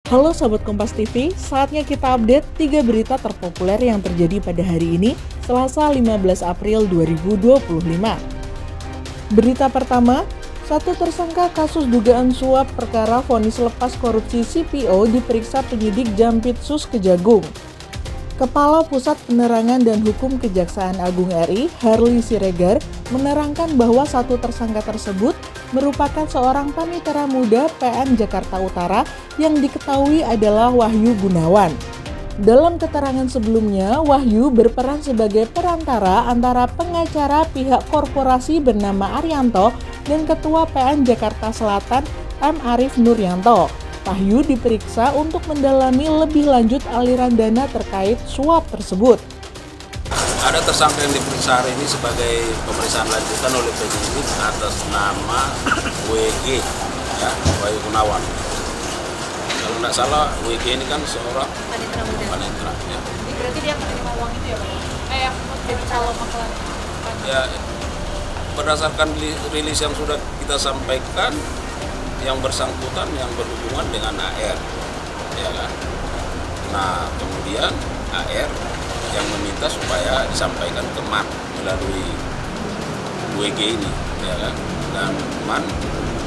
Halo Sobat Kompas TV, saatnya kita update 3 berita terpopuler yang terjadi pada hari ini, Selasa 15 April 2025. Berita pertama, satu tersangka kasus dugaan suap perkara vonis lepas korupsi CPO diperiksa penyidik Jampitsus Kejagung. Kepala Pusat Penerangan dan Hukum Kejaksaan Agung RI, Harli Siregar, menerangkan bahwa satu tersangka tersebut merupakan seorang panitera muda PN Jakarta Utara yang diketahui adalah Wahyu Gunawan. Dalam keterangan sebelumnya, Wahyu berperan sebagai perantara antara pengacara pihak korporasi bernama Arianto dan Ketua PN Jakarta Selatan M. Arief Nuryanto. Wahyu diperiksa untuk mendalami lebih lanjut aliran dana terkait suap tersebut. Ada tersangka yang diperiksa hari ini sebagai pemeriksaan lanjutan oleh penyidik atas nama WG, ya, Wahyu Gunawan. Kalau tidak salah, WG ini kan seorang panitera. Ya. Berarti dia menerima uang itu ya, Pak? Kayak jadi calon maklar. Ya, berdasarkan rilis yang sudah kita sampaikan, yang bersangkutan yang berhubungan dengan AR, ya kan. Nah, kemudian AR yang meminta supaya disampaikan ke MAN melalui WG ini, ya kan. Dan MAN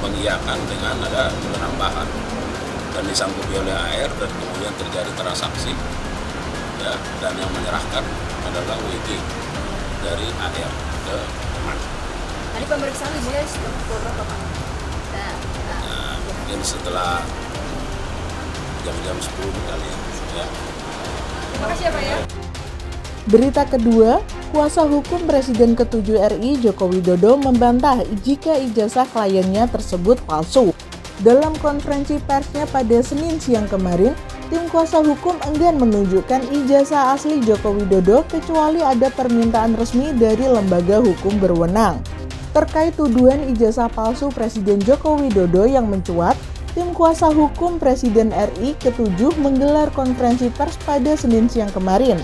mengiyakan dengan ada penambahan dan disanggupi oleh AR dan kemudian terjadi transaksi, ya, dan yang menyerahkan adalah WG dari AR ke MAN. Tadi pemeriksaan dimulai setelah pukul berapa, Pak? Mungkin setelah jam-jam 10 kali ya. Terima kasih ya, Pak ya. Berita kedua, kuasa hukum Presiden ke-7 RI Joko Widodo membantah jika ijazah kliennya tersebut palsu. Dalam konferensi persnya pada Senin siang kemarin, tim kuasa hukum enggan menunjukkan ijazah asli Joko Widodo kecuali ada permintaan resmi dari lembaga hukum berwenang. Terkait tuduhan ijazah palsu Presiden Joko Widodo yang mencuat, tim kuasa hukum Presiden RI ke-7 menggelar konferensi pers pada Senin siang kemarin.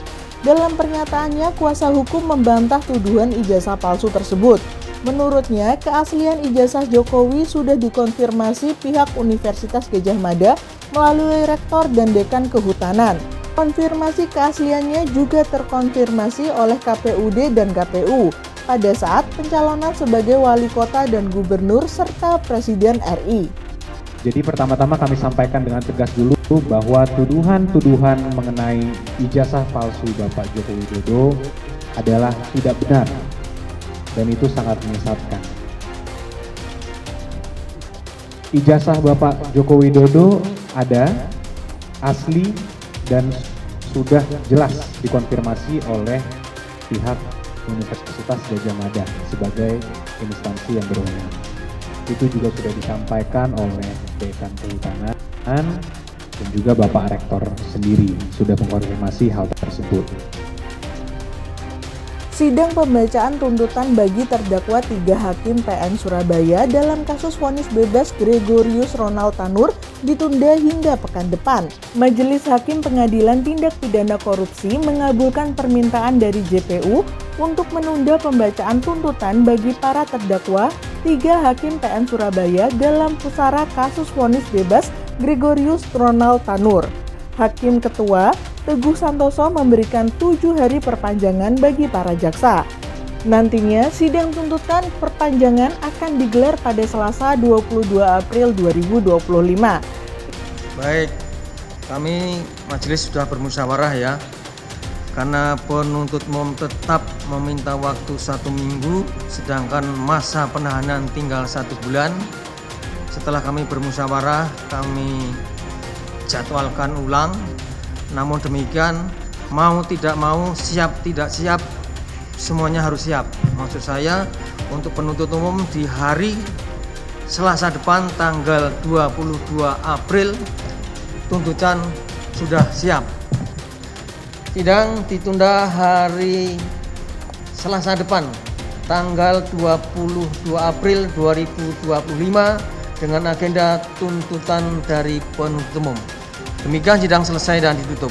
Dalam pernyataannya, kuasa hukum membantah tuduhan ijazah palsu tersebut. Menurutnya, keaslian ijazah Jokowi sudah dikonfirmasi pihak Universitas Gadjah Mada melalui rektor dan dekan kehutanan. Konfirmasi keasliannya juga terkonfirmasi oleh KPUD dan KPU pada saat pencalonan sebagai wali kota dan gubernur serta Presiden RI. Jadi pertama-tama kami sampaikan dengan tegas dulu bahwa tuduhan-tuduhan mengenai ijazah palsu Bapak Joko Widodo adalah tidak benar dan itu sangat menyesatkan. Ijazah Bapak Joko Widodo ada, asli, dan sudah jelas dikonfirmasi oleh pihak Universitas Gadjah Mada sebagai instansi yang berwenang. Itu juga sudah disampaikan oleh dekan kehutanan dan juga Bapak Rektor sendiri sudah mengkonfirmasi hal tersebut. Sidang pembacaan tuntutan bagi terdakwa 3 hakim PN Surabaya dalam kasus vonis bebas Gregorius Ronald Tanur ditunda hingga pekan depan. Majelis Hakim Pengadilan Tindak Pidana Korupsi mengabulkan permintaan dari JPU untuk menunda pembacaan tuntutan bagi para terdakwa 3 hakim PN Surabaya dalam pusara kasus vonis bebas Gregorius Ronald Tanur. Hakim Ketua Teguh Santoso memberikan 7 hari perpanjangan bagi para jaksa. Nantinya sidang tuntutan perpanjangan akan digelar pada Selasa 22 April 2025. Baik, kami majelis sudah bermusyawarah ya. Karena penuntut umum tetap meminta waktu 1 minggu, sedangkan masa penahanan tinggal 1 bulan. Setelah kami bermusyawarah, kami jadwalkan ulang. Namun demikian, mau tidak mau, siap tidak siap, semuanya harus siap. Maksud saya, untuk penuntut umum di hari Selasa depan tanggal 22 April, tuntutan sudah siap. Sidang ditunda hari Selasa depan tanggal 22 April 2025 dengan agenda tuntutan dari penuntut umum. Demikian sidang selesai dan ditutup.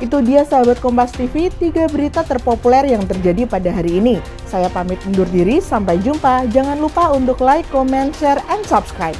Itu dia sahabat Kompas TV, 3 berita terpopuler yang terjadi pada hari ini. Saya pamit undur diri, sampai jumpa. Jangan lupa untuk like, comment, share, and subscribe.